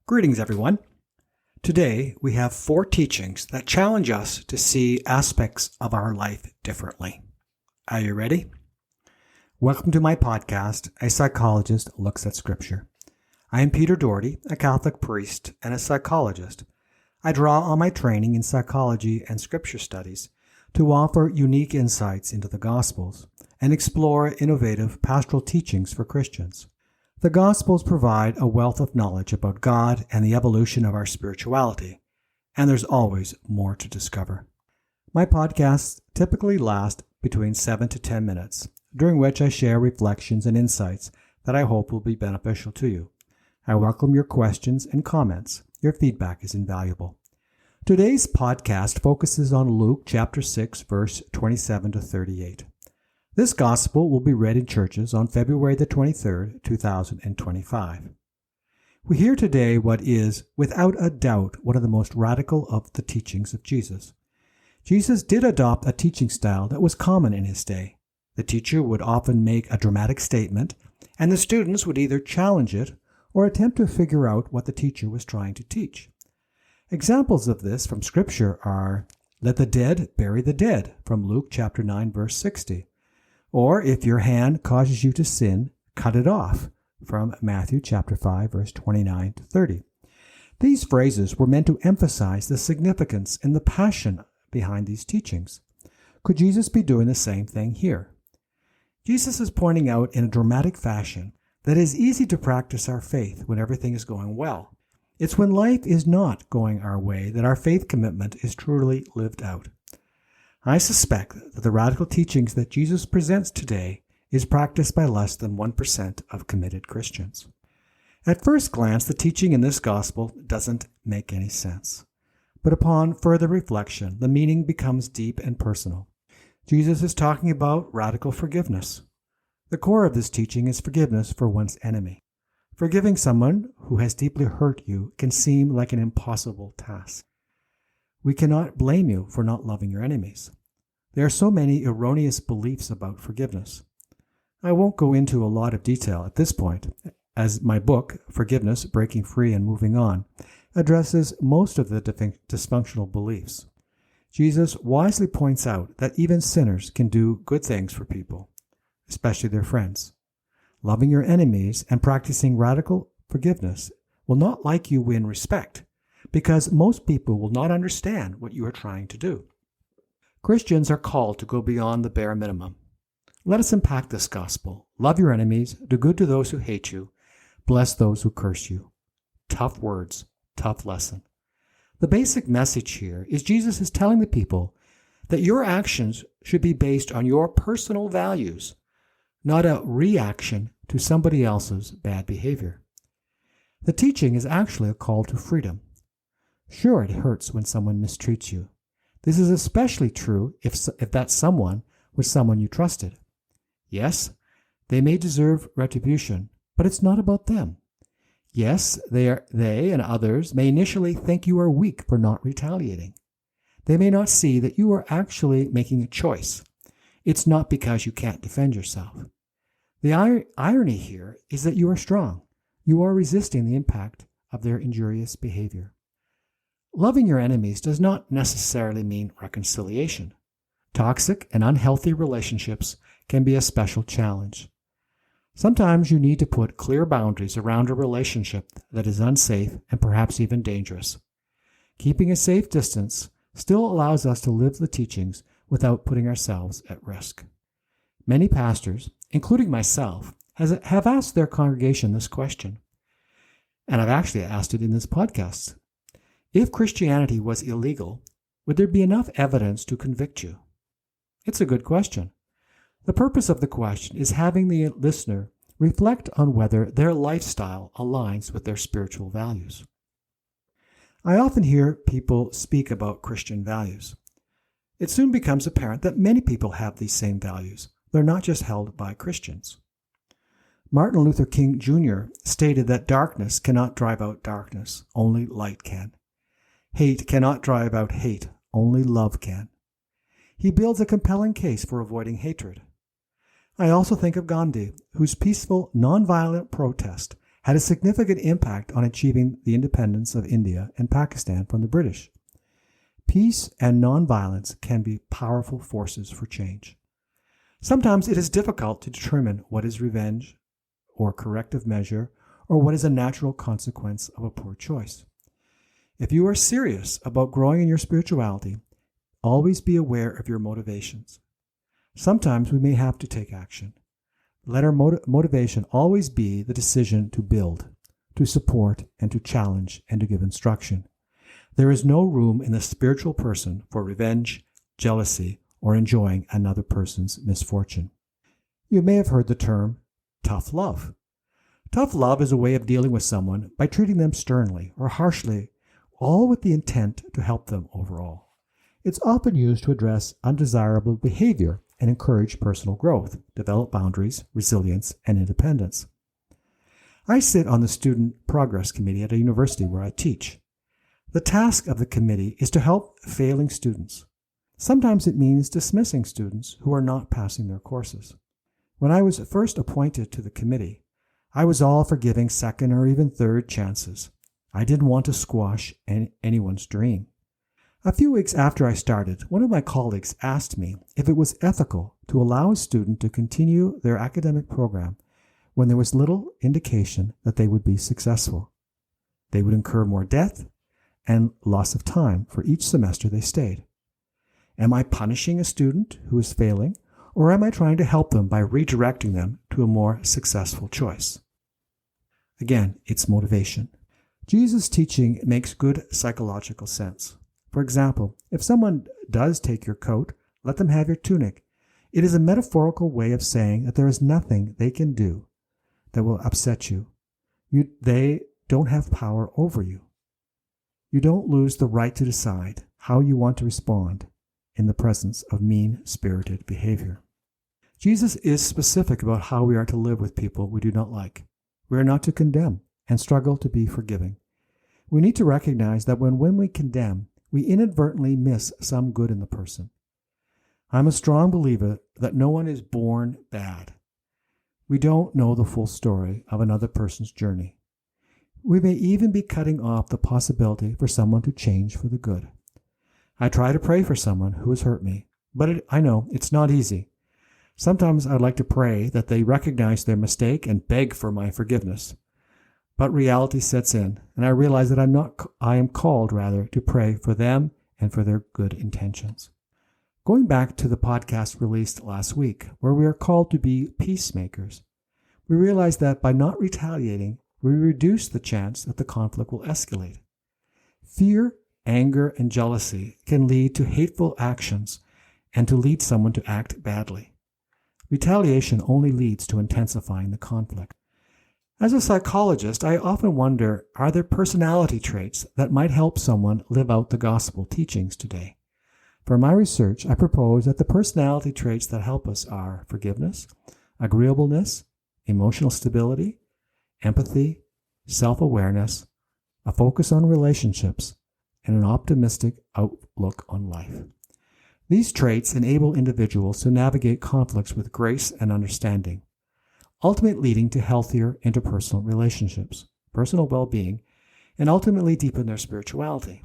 Greetings, everyone. Today, we have 4 teachings that challenge us to see aspects of our life differently. Are you ready? Welcome to my podcast, A Psychologist Looks at Scripture. I am Peter Doherty, a Catholic priest and a psychologist. I draw on my training in psychology and scripture studies to offer unique insights into the Gospels and explore innovative pastoral teachings for Christians. The Gospels provide a wealth of knowledge about God and the evolution of our spirituality, and there's always more to discover. My podcasts typically last between 7 to 10 minutes, during which I share reflections and insights that I hope will be beneficial to you. I welcome your questions and comments. Your feedback is invaluable. Today's podcast focuses on Luke chapter 6, verse 27 to 38. This gospel will be read in churches on February the 23rd, 2025. We hear today what is, without a doubt, one of the most radical of the teachings of Jesus. Jesus did adopt a teaching style that was common in his day. The teacher would often make a dramatic statement, and the students would either challenge it or attempt to figure out what the teacher was trying to teach. Examples of this from Scripture are, "Let the dead bury the dead," from Luke chapter 9, verse 60. Or, "If your hand causes you to sin, cut it off," from Matthew chapter 5, verse 29 to 30. These phrases were meant to emphasize the significance and the passion behind these teachings. Could Jesus be doing the same thing here? Jesus is pointing out in a dramatic fashion that it is easy to practice our faith when everything is going well. It's when life is not going our way that our faith commitment is truly lived out. I suspect that the radical teachings that Jesus presents today is practiced by less than 1% of committed Christians. At first glance, the teaching in this gospel doesn't make any sense. But upon further reflection, the meaning becomes deep and personal. Jesus is talking about radical forgiveness. The core of this teaching is forgiveness for one's enemy. Forgiving someone who has deeply hurt you can seem like an impossible task. We cannot blame you for not loving your enemies. There are so many erroneous beliefs about forgiveness. I won't go into a lot of detail at this point, as my book, Forgiveness, Breaking Free and Moving On, addresses most of the dysfunctional beliefs. Jesus wisely points out that even sinners can do good things for people, especially their friends. Loving your enemies and practicing radical forgiveness will not like you win respect, because most people will not understand what you are trying to do. Christians are called to go beyond the bare minimum. Let us unpack this gospel. Love your enemies, do good to those who hate you, bless those who curse you. Tough words, tough lesson. The basic message here is Jesus is telling the people that your actions should be based on your personal values, not a reaction to somebody else's bad behavior. The teaching is actually a call to freedom. Sure, it hurts when someone mistreats you. This is especially true if that someone was someone you trusted. Yes, they may deserve retribution, but it's not about them. Yes, they and others may initially think you are weak for not retaliating. They may not see that you are actually making a choice. It's not because you can't defend yourself. The irony here is that you are strong. You are resisting the impact of their injurious behavior. Loving your enemies does not necessarily mean reconciliation. Toxic and unhealthy relationships can be a special challenge. Sometimes you need to put clear boundaries around a relationship that is unsafe and perhaps even dangerous. Keeping a safe distance still allows us to live the teachings without putting ourselves at risk. Many pastors, including myself, have asked their congregation this question, and I've actually asked it in this podcast. If Christianity was illegal, would there be enough evidence to convict you? It's a good question. The purpose of the question is having the listener reflect on whether their lifestyle aligns with their spiritual values. I often hear people speak about Christian values. It soon becomes apparent that many people have these same values. They're not just held by Christians. Martin Luther King Jr. stated that darkness cannot drive out darkness, only light can. Hate cannot drive out hate, only love can. He builds a compelling case for avoiding hatred. I also think of Gandhi, whose peaceful, nonviolent protest had a significant impact on achieving the independence of India and Pakistan from the British. Peace and nonviolence can be powerful forces for change. Sometimes it is difficult to determine what is revenge or corrective measure or what is a natural consequence of a poor choice. If you are serious about growing in your spirituality, always be aware of your motivations. Sometimes we may have to take action. Let our motivation always be the decision to build, to support, and to challenge, and to give instruction. There is no room in the spiritual person for revenge, jealousy, or enjoying another person's misfortune. You may have heard the term tough love. Tough love is a way of dealing with someone by treating them sternly or harshly, all with the intent to help them overall. It's often used to address undesirable behavior and encourage personal growth, develop boundaries, resilience, and independence. I sit on the Student Progress Committee at a university where I teach. The task of the committee is to help failing students. Sometimes it means dismissing students who are not passing their courses. When I was first appointed to the committee, I was all for giving second or even third chances. I didn't want to squash anyone's dream. A few weeks after I started, one of my colleagues asked me if it was ethical to allow a student to continue their academic program when there was little indication that they would be successful. They would incur more debt and loss of time for each semester they stayed. Am I punishing a student who is failing, or am I trying to help them by redirecting them to a more successful choice? Again, it's motivation. Jesus' teaching makes good psychological sense. For example, if someone does take your coat, let them have your tunic. It is a metaphorical way of saying that there is nothing they can do that will upset you. They don't have power over you. You don't lose the right to decide how you want to respond in the presence of mean-spirited behavior. Jesus is specific about how we are to live with people we do not like. We are not to condemn and struggle to be forgiving. We need to recognize that when we condemn, we inadvertently miss some good in the person. I'm a strong believer that no one is born bad. We don't know the full story of another person's journey. We may even be cutting off the possibility for someone to change for the good. I try to pray for someone who has hurt me, but I know it's not easy. Sometimes I'd like to pray that they recognize their mistake and beg for my forgiveness. But reality sets in, and I realize that I am called to pray for them and for their good intentions. Going back to the podcast released last week, where we are called to be peacemakers, we realize that by not retaliating, we reduce the chance that the conflict will escalate. Fear, anger, and jealousy can lead to hateful actions and to lead someone to act badly. Retaliation only leads to intensifying the conflict. As a psychologist, I often wonder, are there personality traits that might help someone live out the gospel teachings today? For my research, I propose that the personality traits that help us are forgiveness, agreeableness, emotional stability, empathy, self-awareness, a focus on relationships, and an optimistic outlook on life. These traits enable individuals to navigate conflicts with grace and understanding, ultimately leading to healthier interpersonal relationships, personal well-being, and ultimately deepen their spirituality.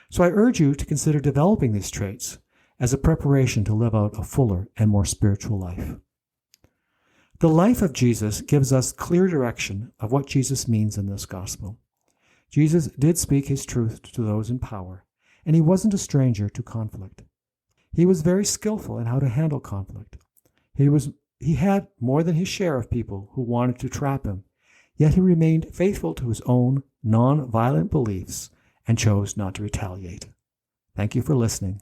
So I urge you to consider developing these traits as a preparation to live out a fuller and more spiritual life. The life of Jesus gives us clear direction of what Jesus means in this gospel. Jesus did speak his truth to those in power, and he wasn't a stranger to conflict. He was very skillful in how to handle conflict. He had more than his share of people who wanted to trap him, yet he remained faithful to his own non-violent beliefs and chose not to retaliate. Thank you for listening.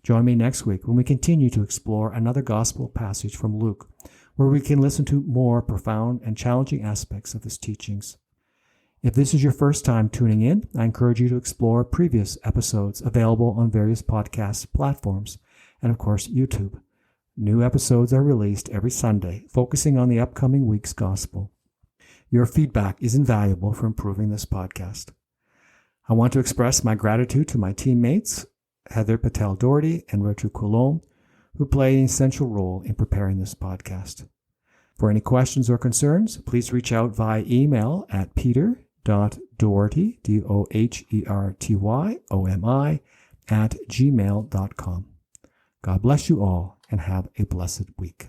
Join me next week when we continue to explore another gospel passage from Luke, where we can listen to more profound and challenging aspects of his teachings. If this is your first time tuning in, I encourage you to explore previous episodes available on various podcast platforms and, of course, YouTube. New episodes are released every Sunday, focusing on the upcoming week's gospel. Your feedback is invaluable for improving this podcast. I want to express my gratitude to my teammates, Heather Patel-Doherty and Richard Coulombe, who play an essential role in preparing this podcast. For any questions or concerns, please reach out via email at peter.doherty, DOHERTYOMI, @gmail.com. God bless you all and have a blessed week.